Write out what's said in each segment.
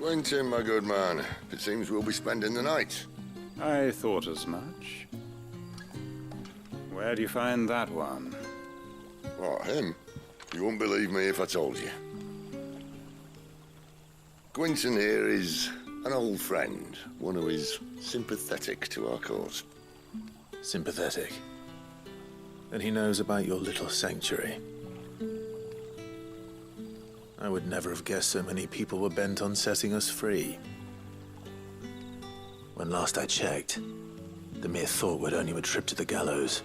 Quentin, my good man. It seems we'll be spending the night. I thought as much. Where do you find that one? What, him? You wouldn't believe me if I told you. Quentin here is an old friend, one who is sympathetic to our cause. Sympathetic? And he knows about your little sanctuary. I would never have guessed so many people were bent on setting us free. When last I checked, the mere thought would earn you a trip to the gallows.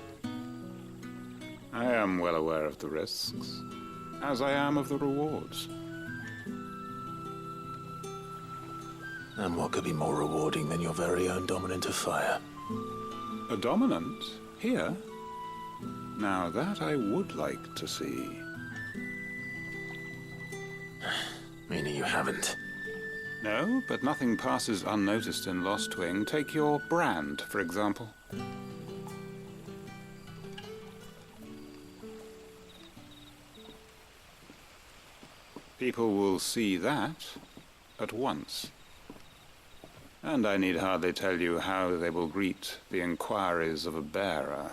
I am well aware of the risks, as I am of the rewards. And what could be more rewarding than your very own dominant of fire? A dominant? Here? Now that I would like to see. Meaning you haven't? No, but nothing passes unnoticed in Lost Wing. Take your brand, for example. People will see that at once. And I need hardly tell you how they will greet the inquiries of a bearer.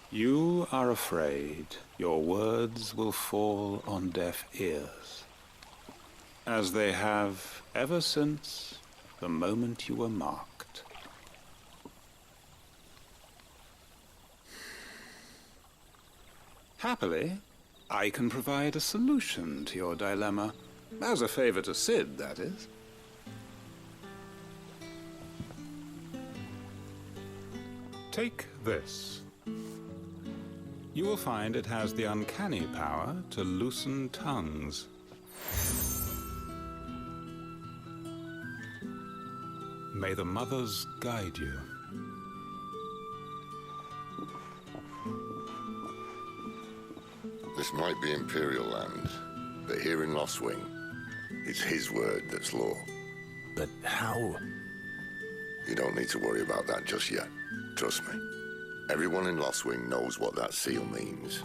You are afraid your words will fall on deaf ears, as they have ever since the moment you were marked. Happily, I can provide a solution to your dilemma, as a favor to Sid, that is. Take this. You will find it has the uncanny power to loosen tongues. May the mothers guide you. This might be Imperial land, but here in Lost Wing, it's his word that's law. But how? You don't need to worry about that just yet. Trust me. Everyone in Lost Wing knows what that seal means,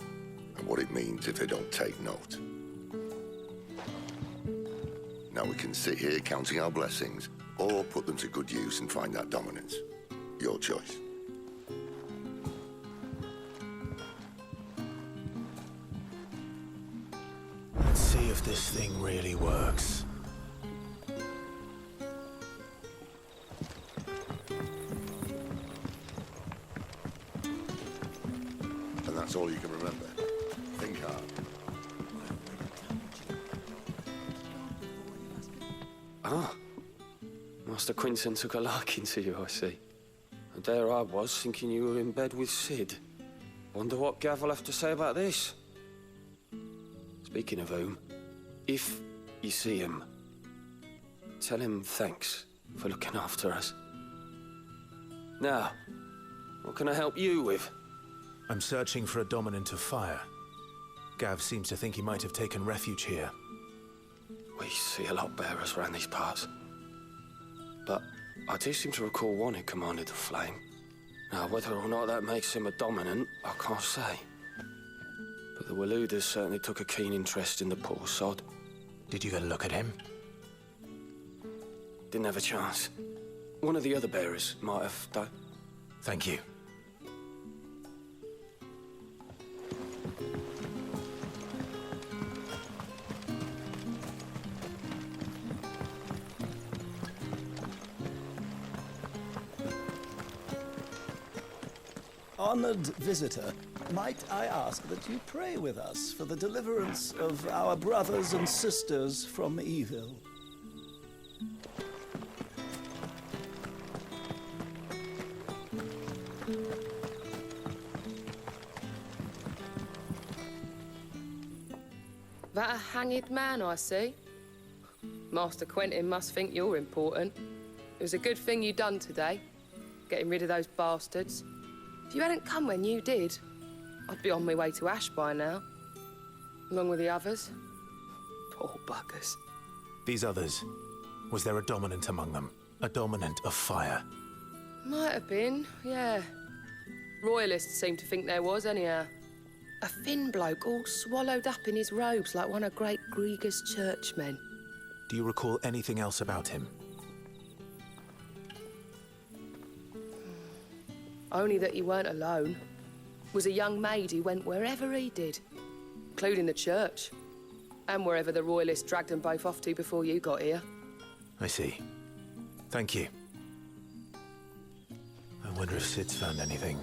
and what it means if they don't take note. Now we can sit here counting our blessings, or put them to good use and find that dominance. Your choice. Let's see if this thing really works. And that's all you can remember. Think hard. Ah. Master Quentin took a liking to you, I see. And there I was, thinking you were in bed with Sid. Wonder what Gav will have to say about this. Speaking of whom, if you see him, tell him thanks for looking after us. Now, what can I help you with? I'm searching for a dominant of fire. Gav seems to think he might have taken refuge here. We see a lot bearers around these parts. But I do seem to recall one who commanded the flame. Now, whether or not that makes him a dominant, I can't say. But the Waluders certainly took a keen interest in the poor sod. Did you get a look at him? Didn't have a chance. One of the other bearers might have, though. Thank you. Honored visitor, might I ask that you pray with us for the deliverance of our brothers and sisters from evil? That a hanged man, I see. Master Quentin must think you're important. It was a good thing you done today, getting rid of those bastards. If you hadn't come when you did, I'd be on my way to Ash by now, along with the others. Poor buggers. These others, was there a dominant among them? A dominant of fire? Might have been, yeah. Royalists seem to think there was, anyhow. A thin bloke all swallowed up in his robes like one of great Grieger's churchmen. Do you recall anything else about him? Only that he weren't alone. Was a young maid who went wherever he did, including the church, and wherever the royalists dragged them both off to before you got here. I see. Thank you. I wonder if Sid's found anything.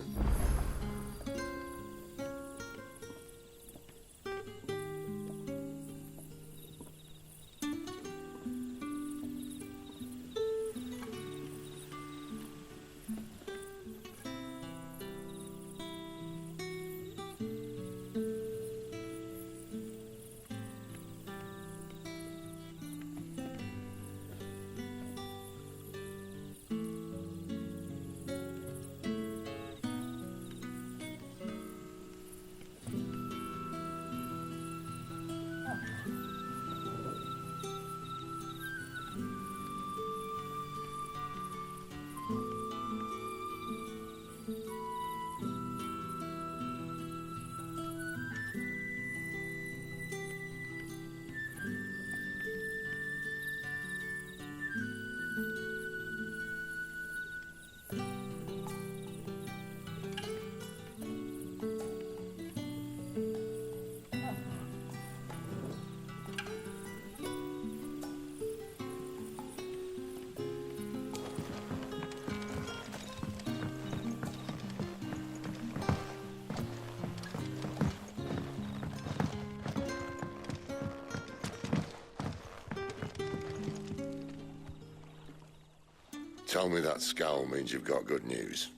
Tell me that scowl means you've got good news.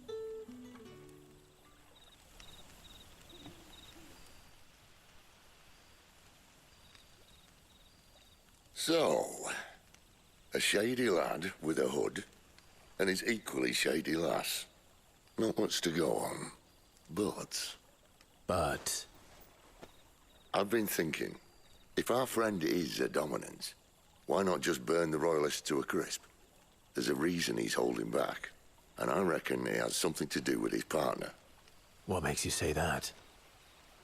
So, a shady lad with a hood, and his equally shady lass. Not much to go on, but... I've been thinking, if our friend is a dominant, why not just burn the royalists to a crisp? There's a reason he's holding back, and I reckon he has something to do with his partner. What makes you say that?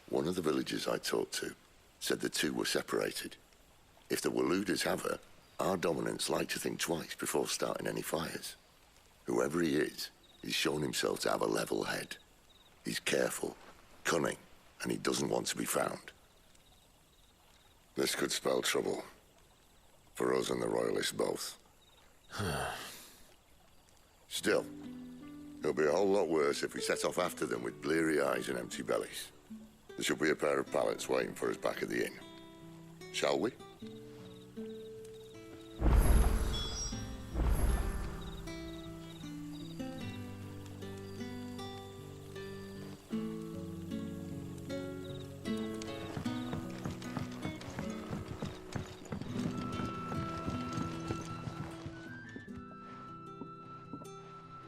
One of the villagers I talked to said the two were separated. If the Waluders have her, our dominants like to think twice before starting any fires. Whoever he is, he's shown himself to have a level head. He's careful, cunning, and he doesn't want to be found. This could spell trouble. For us and the royalists both. Still, it'll be a whole lot worse if we set off after them with bleary eyes and empty bellies. There should be a pair of pallets waiting for us back at the inn. Shall we?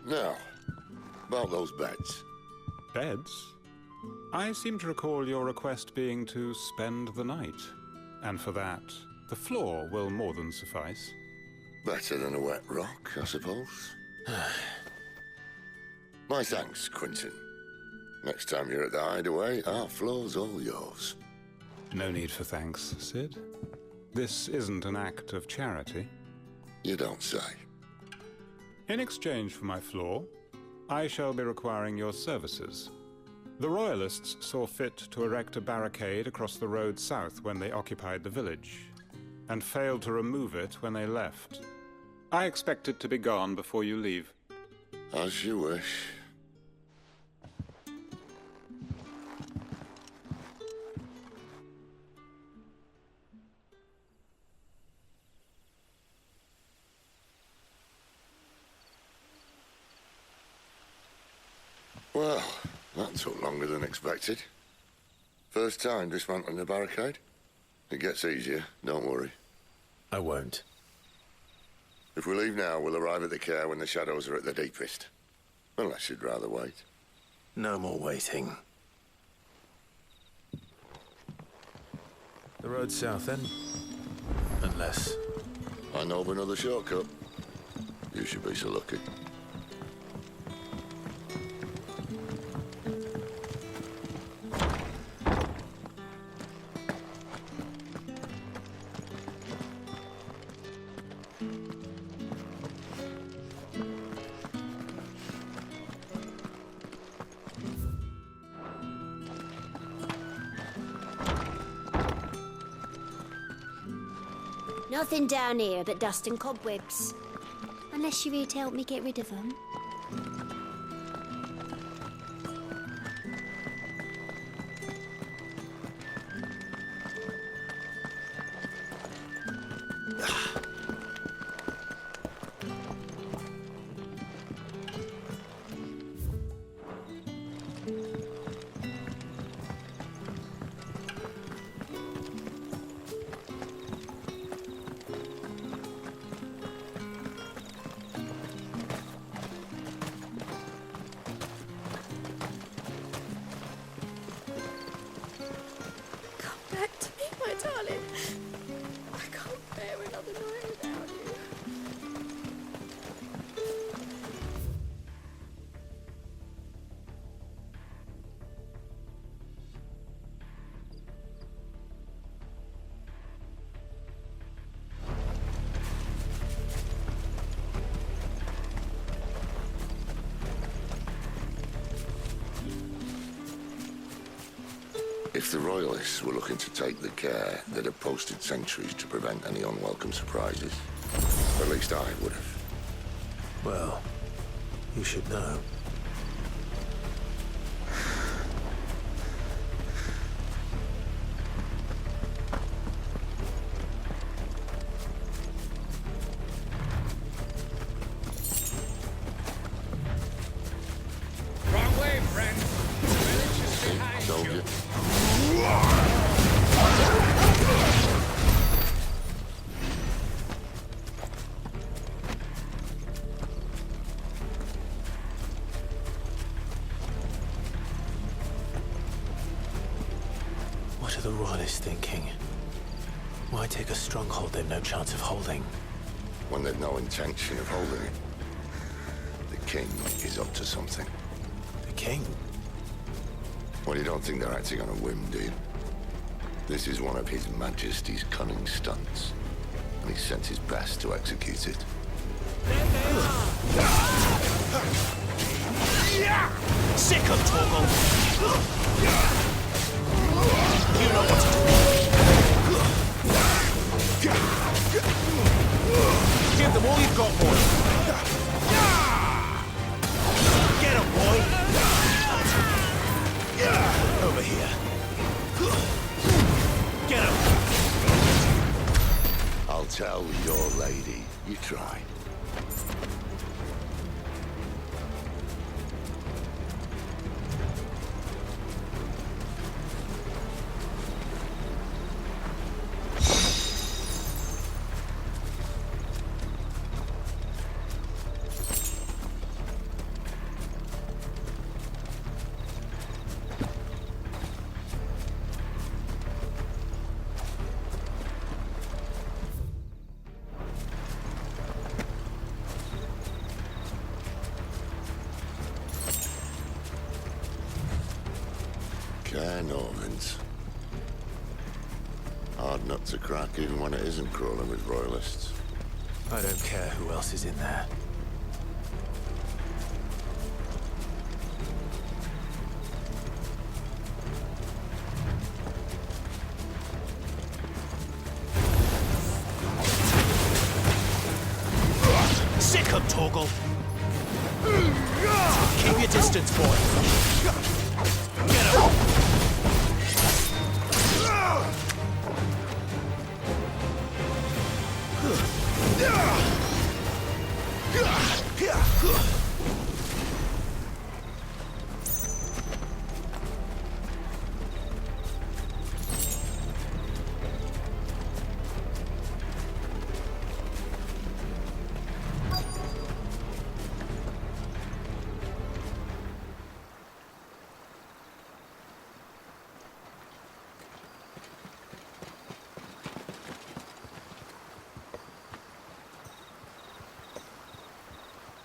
Now, about those beds. Beds? I seem to recall your request being to spend the night. And for that, the floor will more than suffice. Better than a wet rock, I suppose. My thanks, Quentin. Next time you're at the hideaway, our floor's all yours. No need for thanks, Sid. This isn't an act of charity. You don't say. In exchange for my floor, I shall be requiring your services. The Royalists saw fit to erect a barricade across the road south when they occupied the village, and failed to remove it when they left. I expect it to be gone before you leave. As you wish. Well, that took longer than expected. First time dismantling the barricade? It gets easier, don't worry. I won't. If we leave now, we'll arrive at the care when the shadows are at their deepest. Unless you'd rather wait. No more waiting. The road south, then? Unless... I know of another shortcut. You should be so lucky. Nothing down here but dust and cobwebs. Unless you're here to help me get rid of them. If the Royalists were looking to take the care, they'd have posted sentries to prevent any unwelcome surprises. At least I would have. Well, you should know. Wrong way, friend. Village is behind Told you. you. What are the Royalists thinking? Why take a stronghold they've no chance of holding? When they've no intention of holding it. The king is up to something. The king? Well, you don't think they're acting on a whim, do you? This is one of His Majesty's cunning stunts, and he sent his best to execute it. Sick of Torgal! You know what to do. Give them all you've got, boy. Get him, boy. Over here. Get him. I'll tell your lady. You try. Normans. Hard nut to crack even when it isn't crawling with Royalists. I don't care who else is in there. Sick of Torgal! Keep your distance, boy! Get him!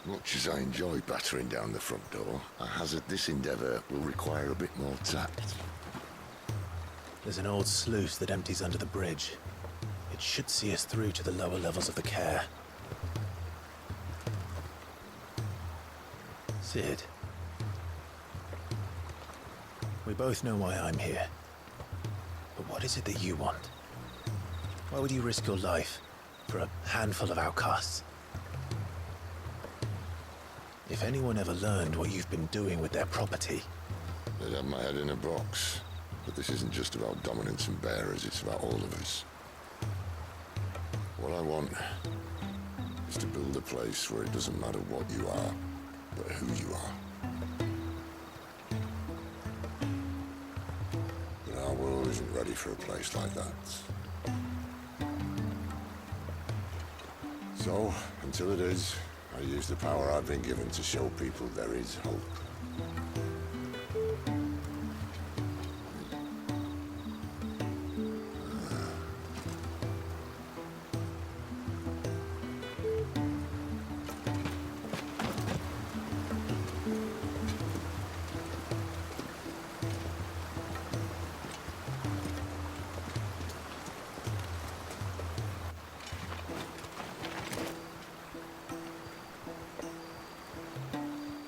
Much as I enjoy battering down the front door, I hazard this endeavour will require a bit more tact. There's an old sluice that empties under the bridge. It should see us through to the lower levels of the care. Sid. We both know why I'm here. But what is it that you want? Why would you risk your life for a handful of outcasts. If anyone ever learned what you've been doing with their property... They'd have my head in a box. But this isn't just about dominance and bearers, it's about all of us. What I want is to build a place where it doesn't matter what you are, but who you are. But our world isn't ready for a place like that. So, until it is, I use the power I've been given to show people there is hope.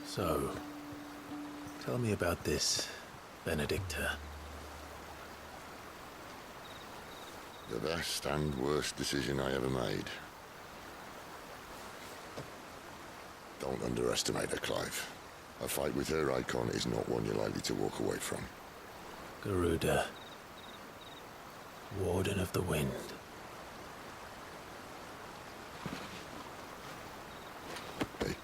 So, tell me about this, Benedicta. The best and worst decision I ever made. Don't underestimate her, Clive. A fight with her icon is not one you're likely to walk away from. Garuda, Warden of the Wind. Hey?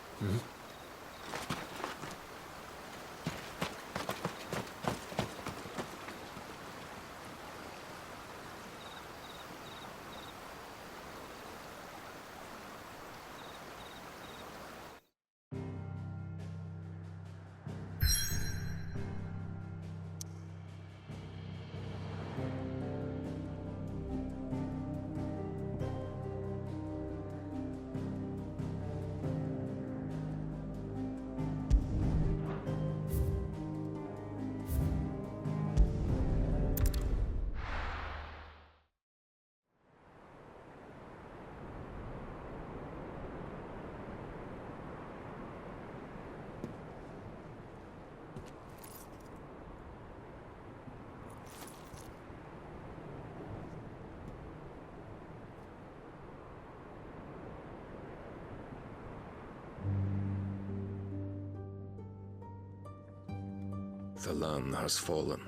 The land has fallen.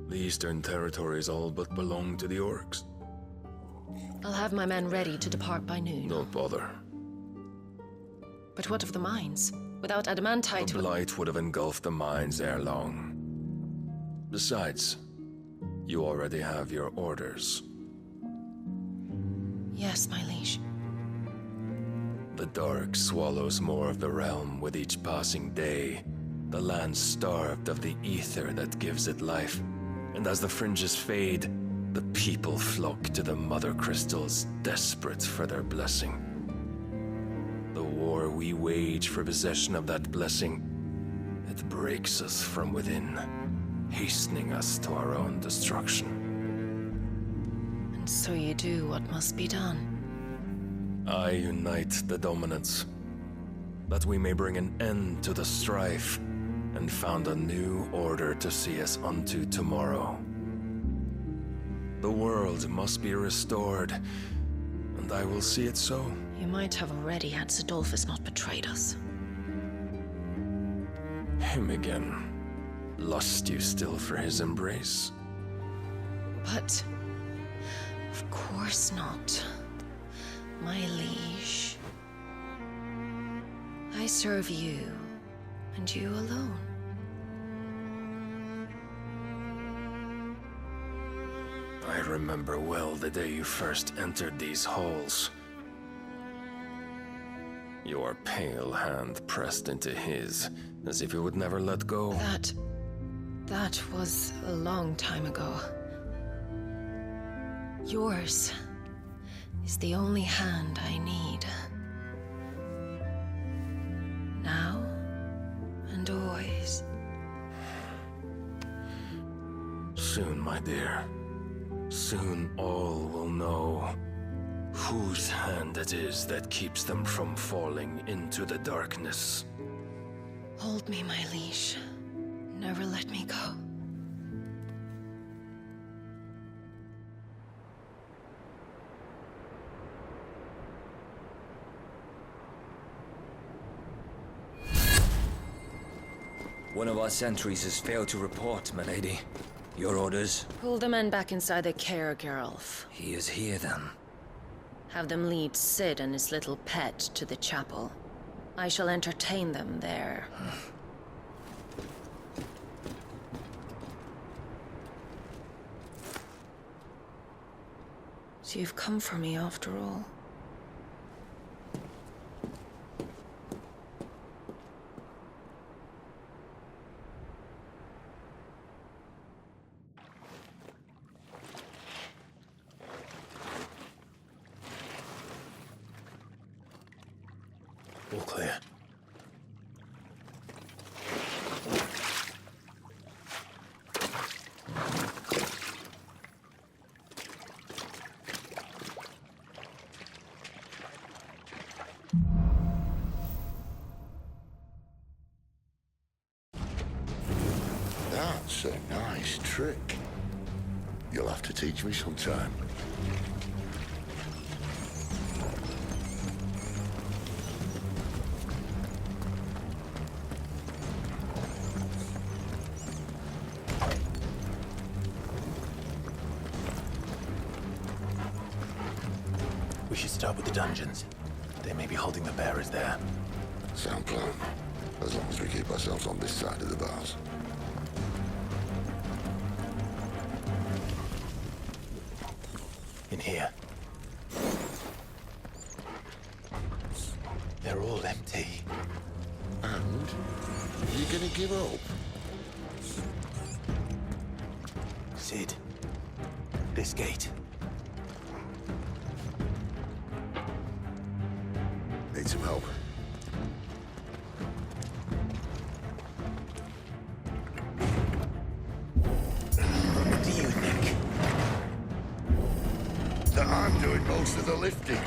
The Eastern territories all but belong to the orcs. I'll have my men ready to depart by noon. Don't bother. But what of the mines? Without adamantite... The blight would have engulfed the mines ere long. Besides, you already have your orders. Yes, my liege. The dark swallows more of the realm with each passing day. The land starved of the ether that gives it life. And as the fringes fade, the people flock to the mother crystals, desperate for their blessing. The war we wage for possession of that blessing, it breaks us from within, hastening us to our own destruction. And so you do what must be done. I unite the dominants, that we may bring an end to the strife, and found a new order to see us unto tomorrow. The world must be restored, and I will see it so. You might have already had Zidolphus not betrayed us. Him again. Lust you still for his embrace? But... of course not. My liege. I serve you, and you alone. I remember well the day you first entered these halls. Your pale hand pressed into his, as if you would never let go. That was a long time ago. Yours is the only hand I need. Now and always. Soon, my dear. Soon all will know whose hand it is that keeps them from falling into the darkness. Hold me, my liege. Never let me go. One of our sentries has failed to report, milady. Your orders? Pull the men back inside their care, Geralf. He is here, then. Have them lead Sid and his little pet to the chapel. I shall entertain them there. So you've come for me after all. All clear. That's a nice trick. You'll have to teach me sometime. We should start with the dungeons. They may be holding the bearers there. Sound plan. As long as we keep ourselves on this side of the bars. In here. They're all empty. And? You gonna give up? Sid. This gate. Need some help. What do you think? That I'm doing most of the lifting.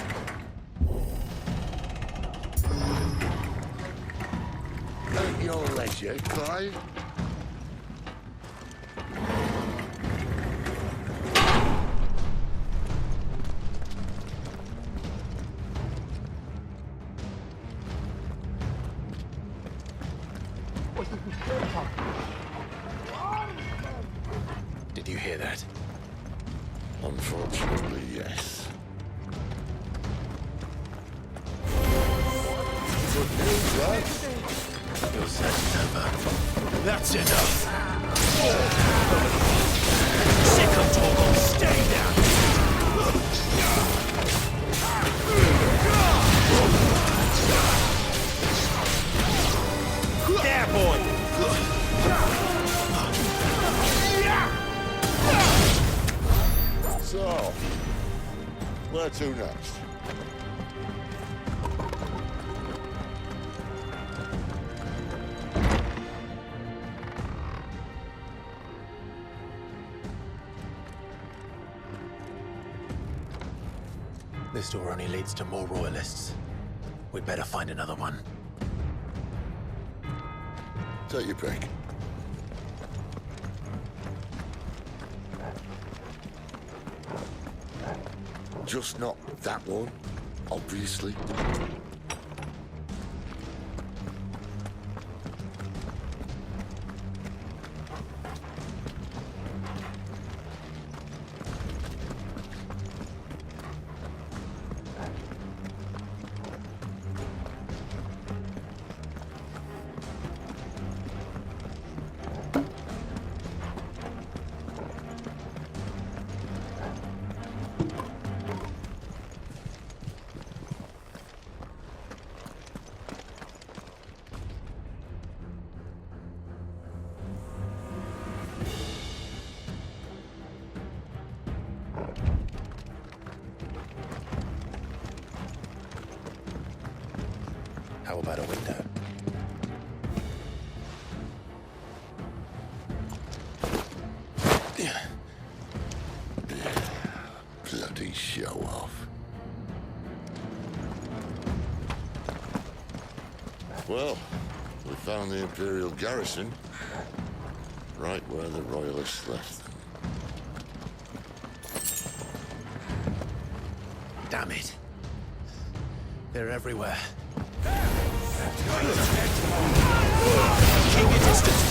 At your leisure, Clive. Did you hear that? Unfortunately, yes. Good news, right? Your session's over. That's enough! Sick of Torgal, stay down! There, boy! So, where to next? This door only leads to more royalists. We'd better find another one. Take your pick. Just not that one, obviously. How about a window? Bloody show off. Well, we found the Imperial garrison, right where the Royalists left them. Damn it. They're everywhere. Keep your distance.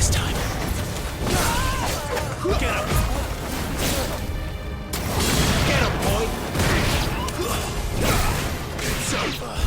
this time. Get him! Get him, boy! It's over.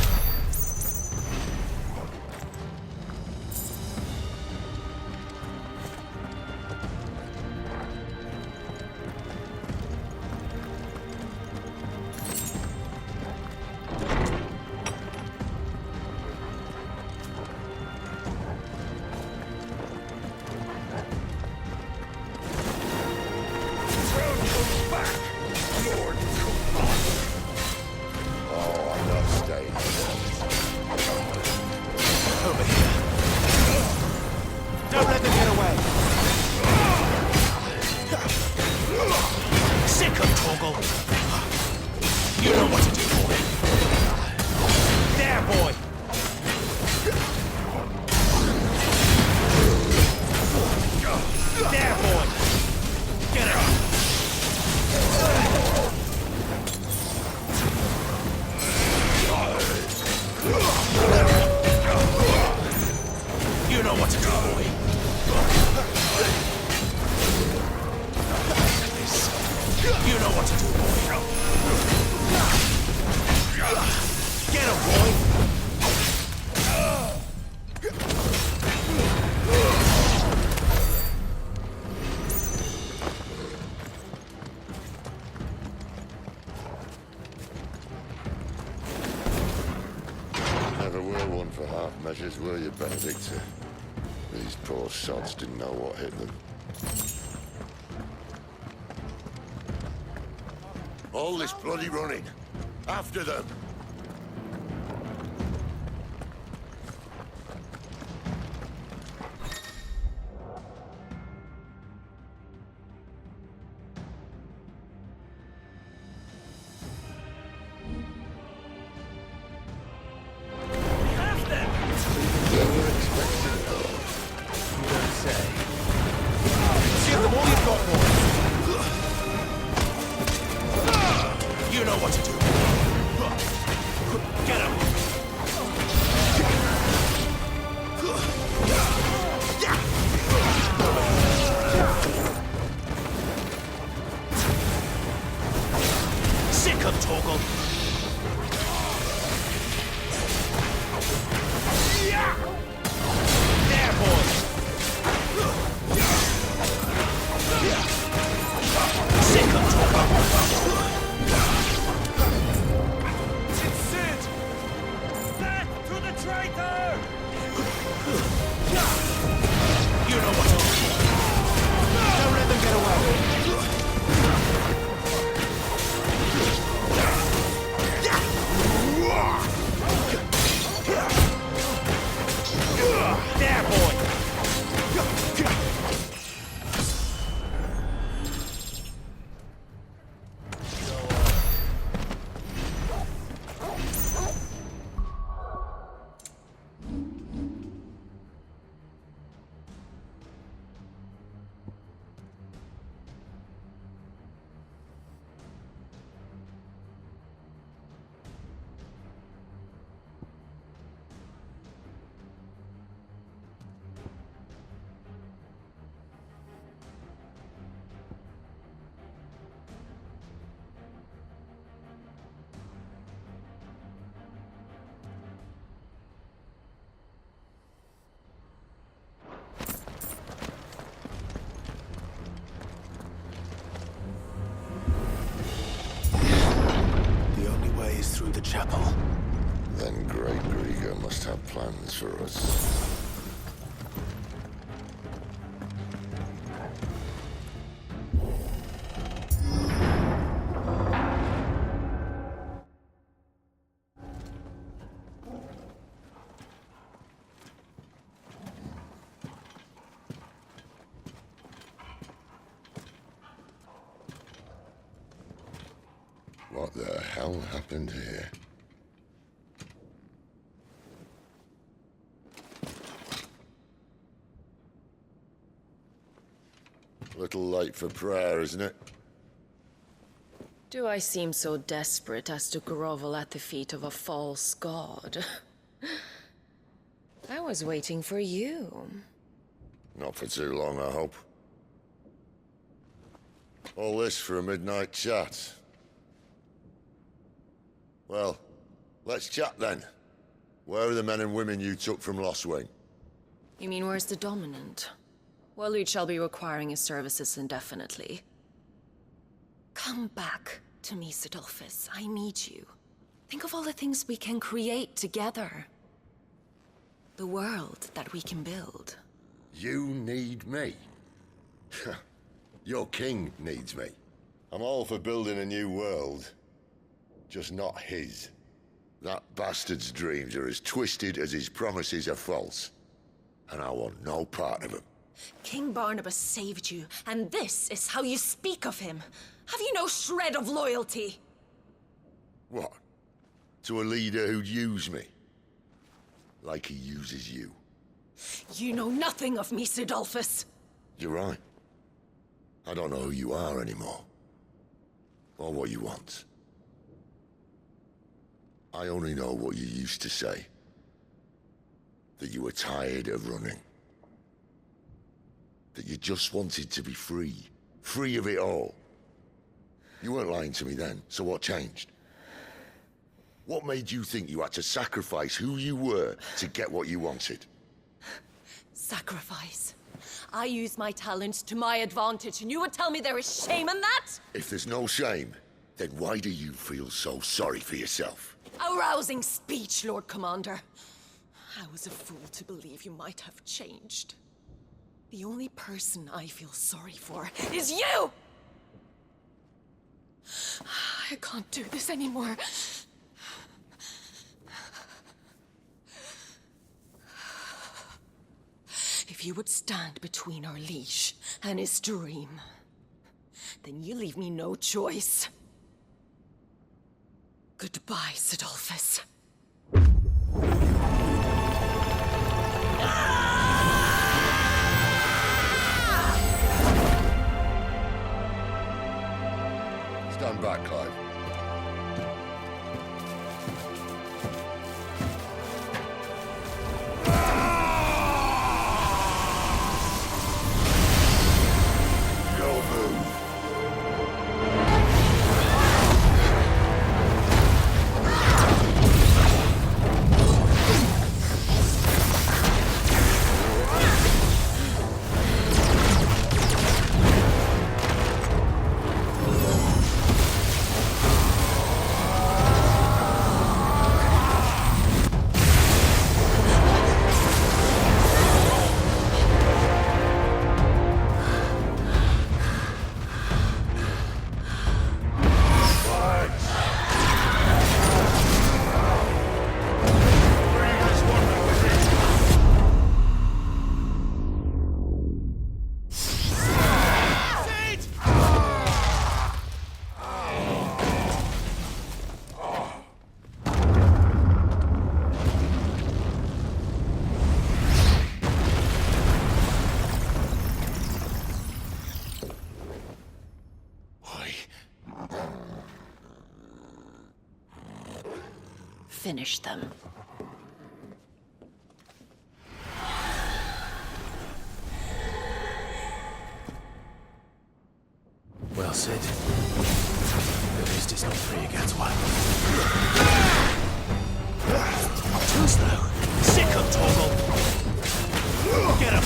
Measures, were you, Benedicta? These poor sods didn't know what hit them. All this bloody running. After them! Through the chapel. Then Great Grieger must have plans for us. What the hell happened here? Little late for prayer, isn't it? Do I seem so desperate as to grovel at the feet of a false god? I was waiting for you. Not for too long, I hope. All this for a midnight chat. Well, let's chat then. Where are the men and women you took from Lost Wing? You mean where's the dominant? Waleed shall be requiring his services indefinitely. Come back to me, Sidolphus. I need you. Think of all the things we can create together. The world that we can build. You need me? Your king needs me. I'm all for building a new world. Just not his. That bastard's dreams are as twisted as his promises are false. And I want no part of them. King Barnabas saved you, and this is how you speak of him. Have you no shred of loyalty? What? To a leader who'd use me? Like he uses you. You know nothing of me, Sidolphus. You're right. I don't know who you are anymore. Or what you want. I only know what you used to say. That you were tired of running. That you just wanted to be free. Free of it all. You weren't lying to me then, so what changed? What made you think you had to sacrifice who you were to get what you wanted? Sacrifice. I use my talents to my advantage, and you would tell me there is shame in that? If there's no shame, then why do you feel so sorry for yourself? A rousing speech, Lord Commander. I was a fool to believe you might have changed. The only person I feel sorry for is you! I can't do this anymore. If you would stand between our liege and his dream, then you leave me no choice. Goodbye, Sidolphus. Stand back, Clive. Finish them. Well, Sid. At least it's not 3 against 1. Too slow. Sick of Toggle. Get him.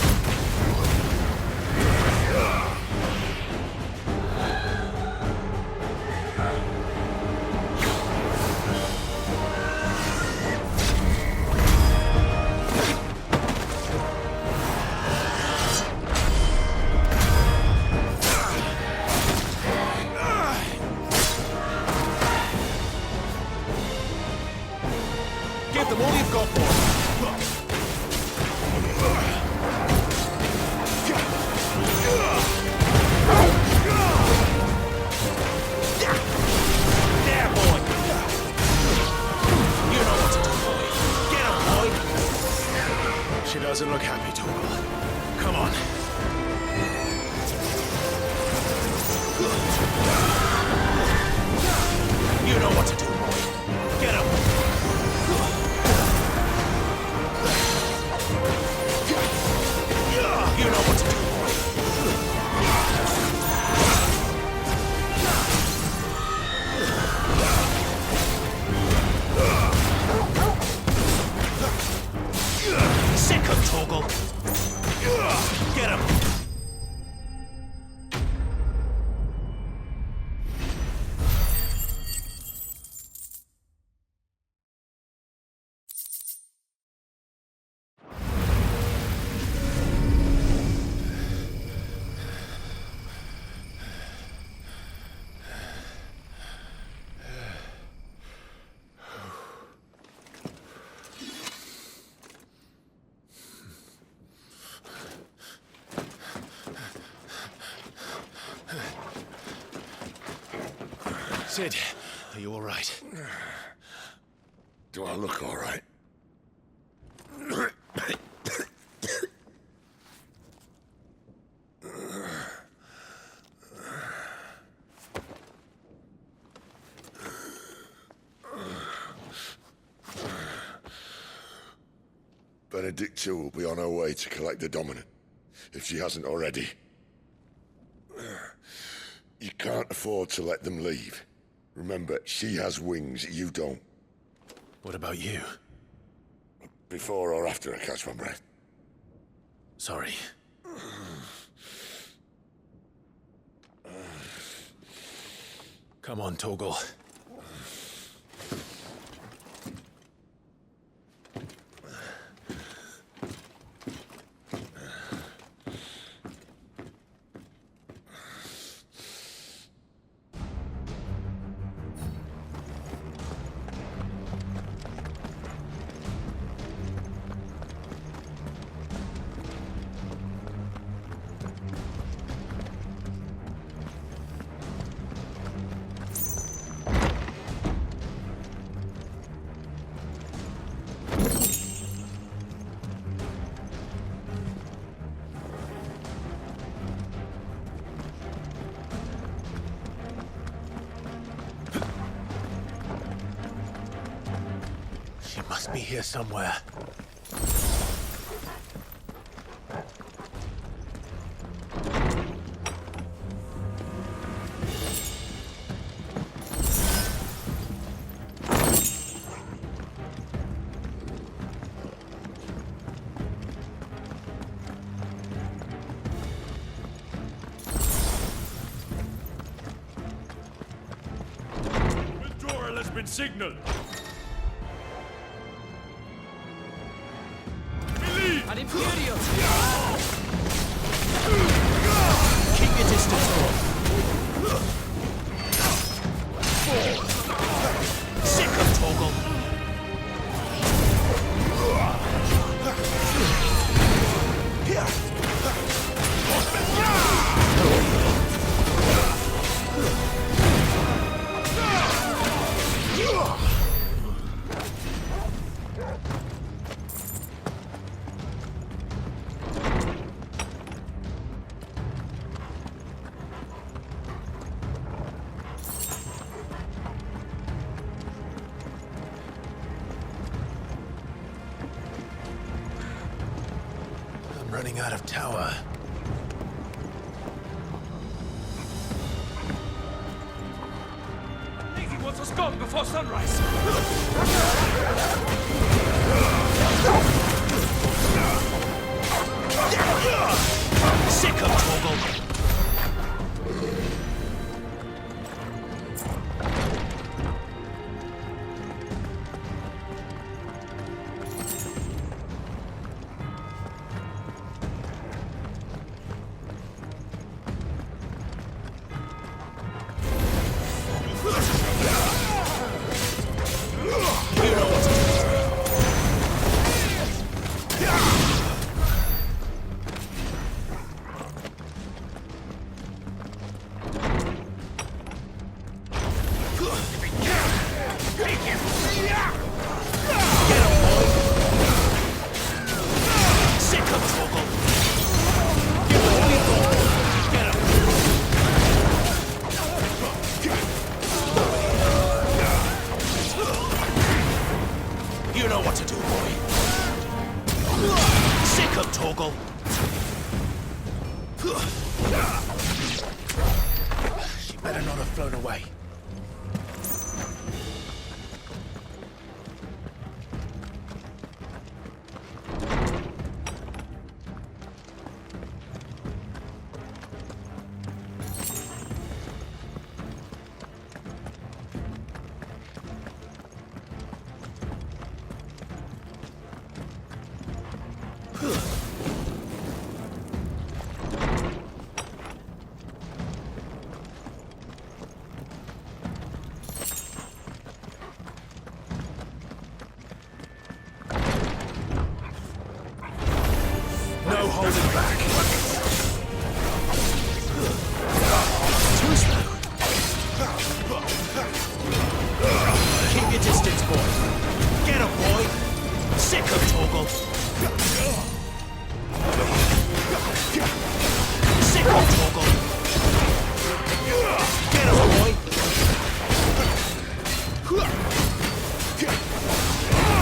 Doesn't look happy, Toggle. Come on. You know what to do, boy. Get him. You know Sick of Toggle. Get him! Sid, are you all right? Do I look all right? Benedicta will be on her way to collect the dominant, if she hasn't already. You can't afford to let them leave. Remember, she has wings, you don't. What about you? Before or after I catch my breath? Sorry. Come on, Toggle. Must be here somewhere. Withdrawal has been signaled. Ad Imperio! Keep your distance, Thor. Sick of Toggle. Running out of tower. He wants us gone before sunrise. Sick of Toggle. She better not have flown away. No holding back. Too slow. Keep your distance, boy. Get him, boy. Sick of Torgal. Sick of Torgal. Get him, boy.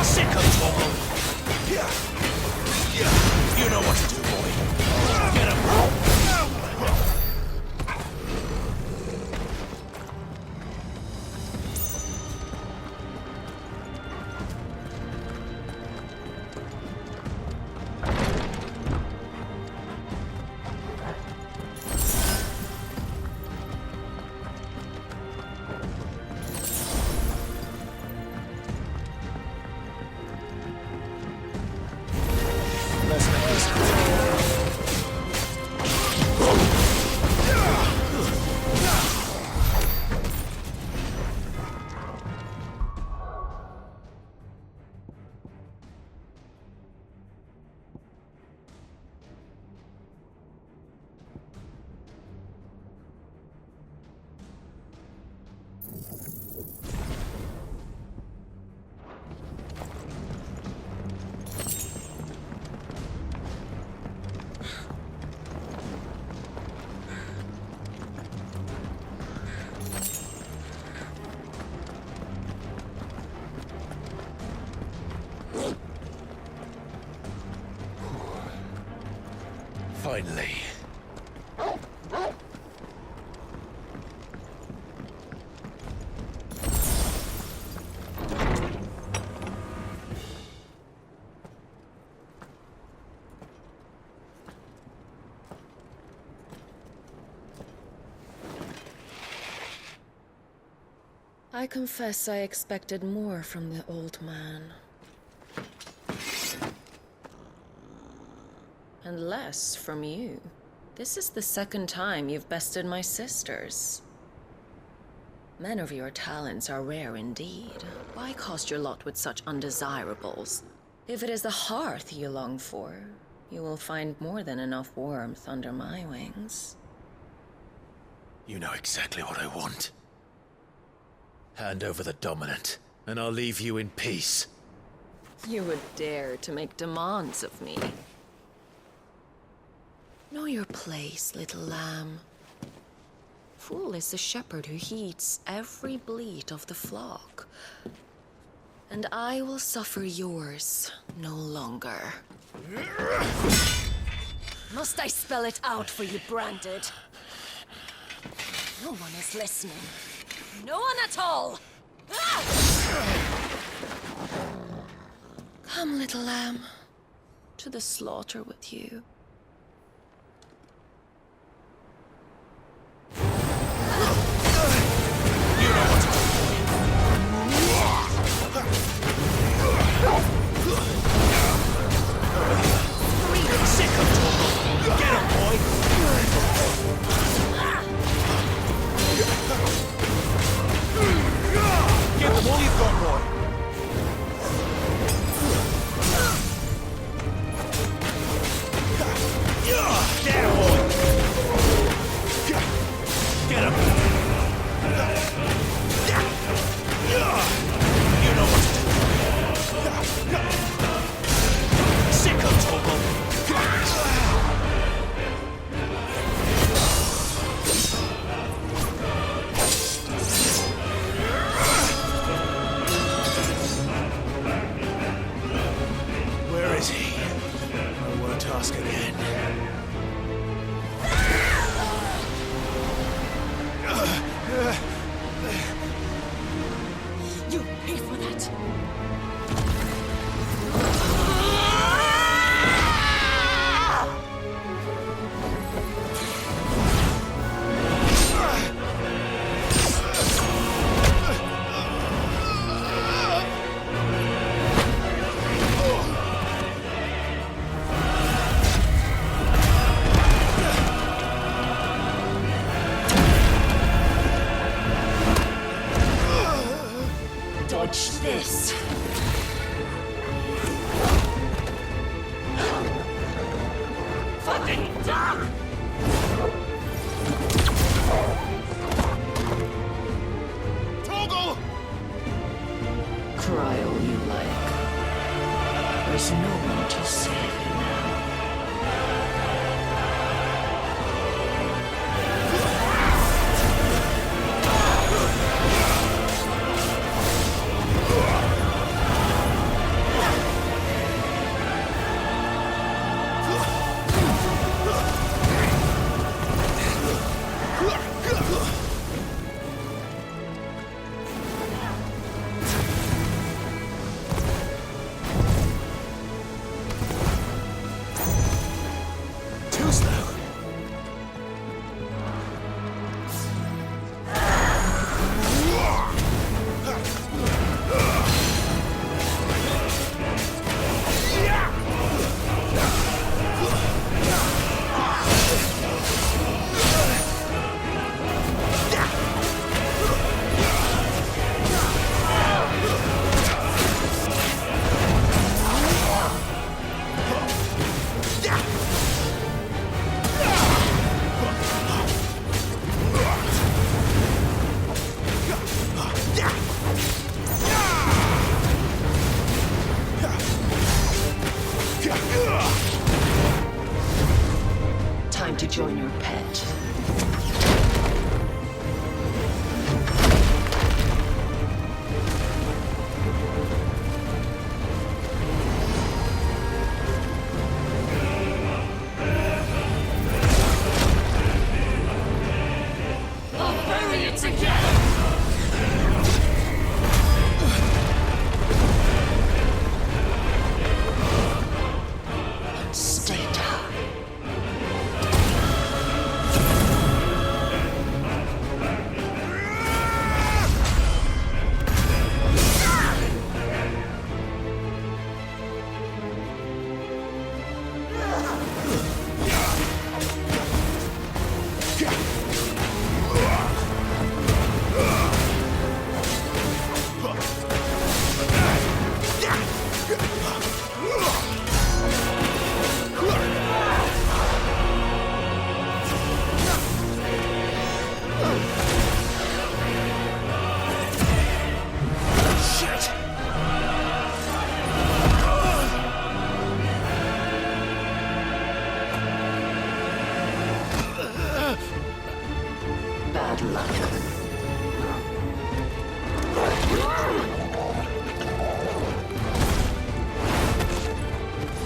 Sick of Torgal. You know what to do, boy. Get him. Finally. I confess I expected more from the old man. And less from you. This is the second time you've bested my sisters. Men of your talents are rare indeed. Why cast your lot with such undesirables? If it is the hearth you long for, you will find more than enough warmth under my wings. You know exactly what I want. Hand over the dominant, and I'll leave you in peace. You would dare to make demands of me. Know your place, little lamb. Fool is the shepherd who heeds every bleat of the flock. And I will suffer yours no longer. Must I spell it out for you, Branded? No one is listening. No one at all! Come, little lamb, to the slaughter with you. Get him, boy! Give them all you've got, boy! Get him, boy! Get him! You know what to do. Sick of Torgal! Where is he? I won't ask again. You pay for that! Cry all you like. There's no one to save you now. Time to join your pet. I'll bury it together! Stay down. Bad luck.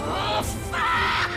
Oh, fuck!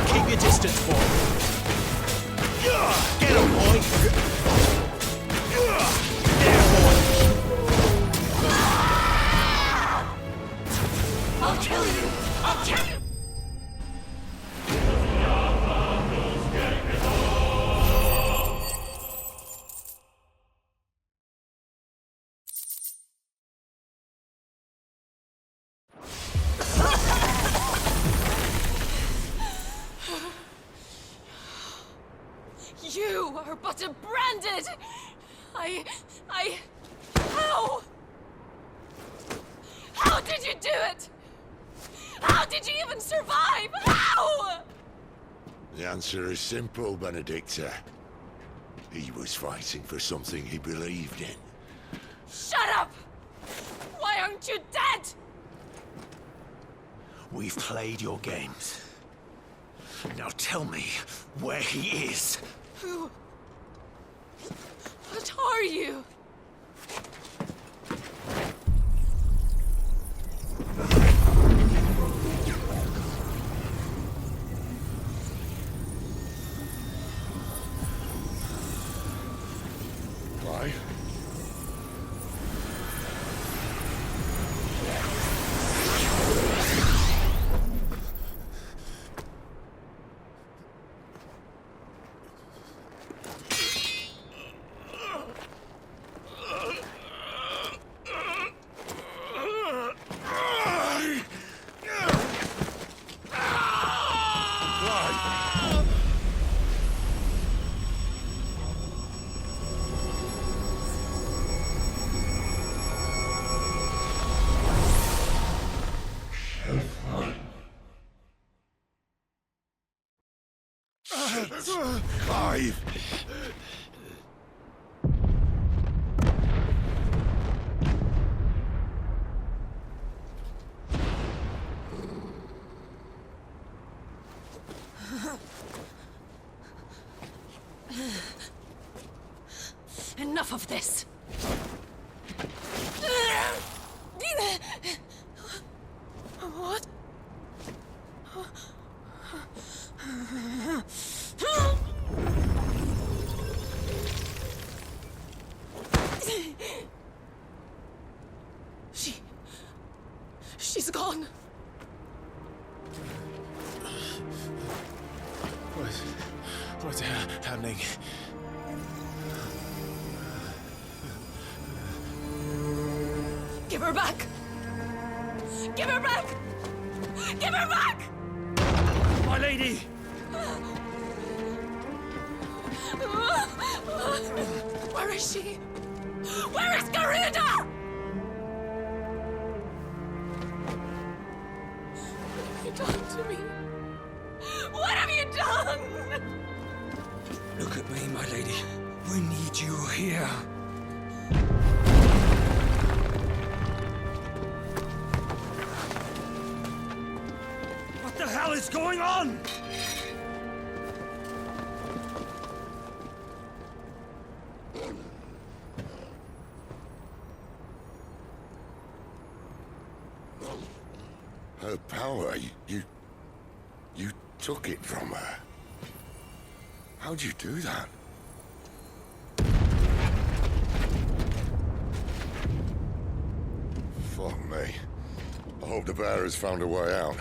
Keep your distance, boy. Get him, boy. There, boy. I'll kill you! I'll kill you! You are but a branded! How? How did you do it? How did you even survive? How? The answer is simple, Benedicta. He was fighting for something he believed in. Shut up! Why aren't you dead? We've played your games. Now tell me where he is. Who? What are you? Why? He's gone. What's happening? Give her back! Give her back! Give her back! My lady! Where is she? Where is Garida? What have you done to me? What have you done? Look at me, my lady. We need you here. What the hell is going on? Her power, you took it from her. How'd you do that? Fuck me. I hope the bear has found a way out.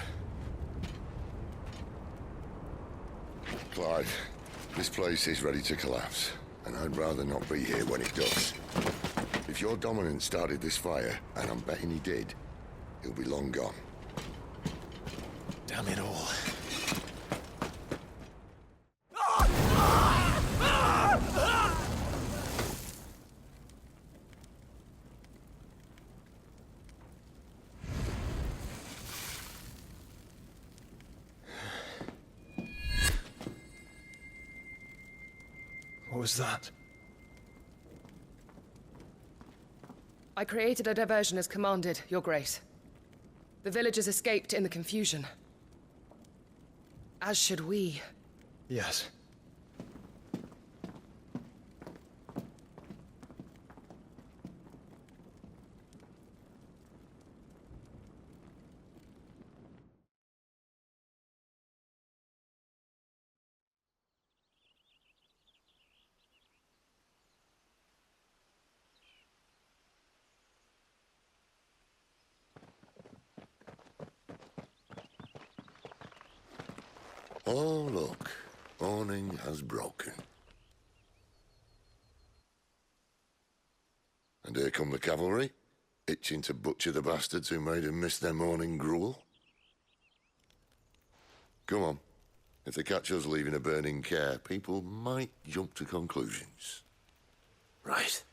Clive, this place is ready to collapse, and I'd rather not be here when it does. If your dominant started this fire, and I'm betting he did, he'll be long gone. Damn it all. What was that? I created a diversion as commanded, Your Grace. The villagers escaped in the confusion. As should we. Yes. Oh, look. Awning has broken. And here come the cavalry, itching to butcher the bastards who made them miss their morning gruel. Come on. If they catch us leaving a burning care, people might jump to conclusions. Right.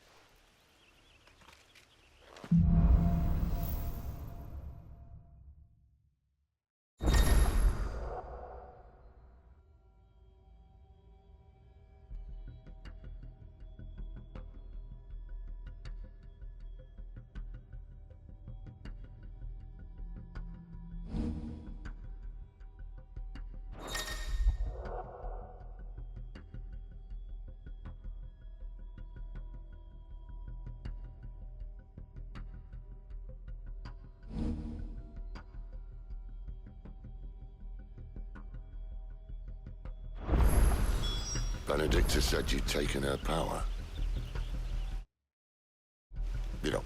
Benedicta said you'd taken her power. You know,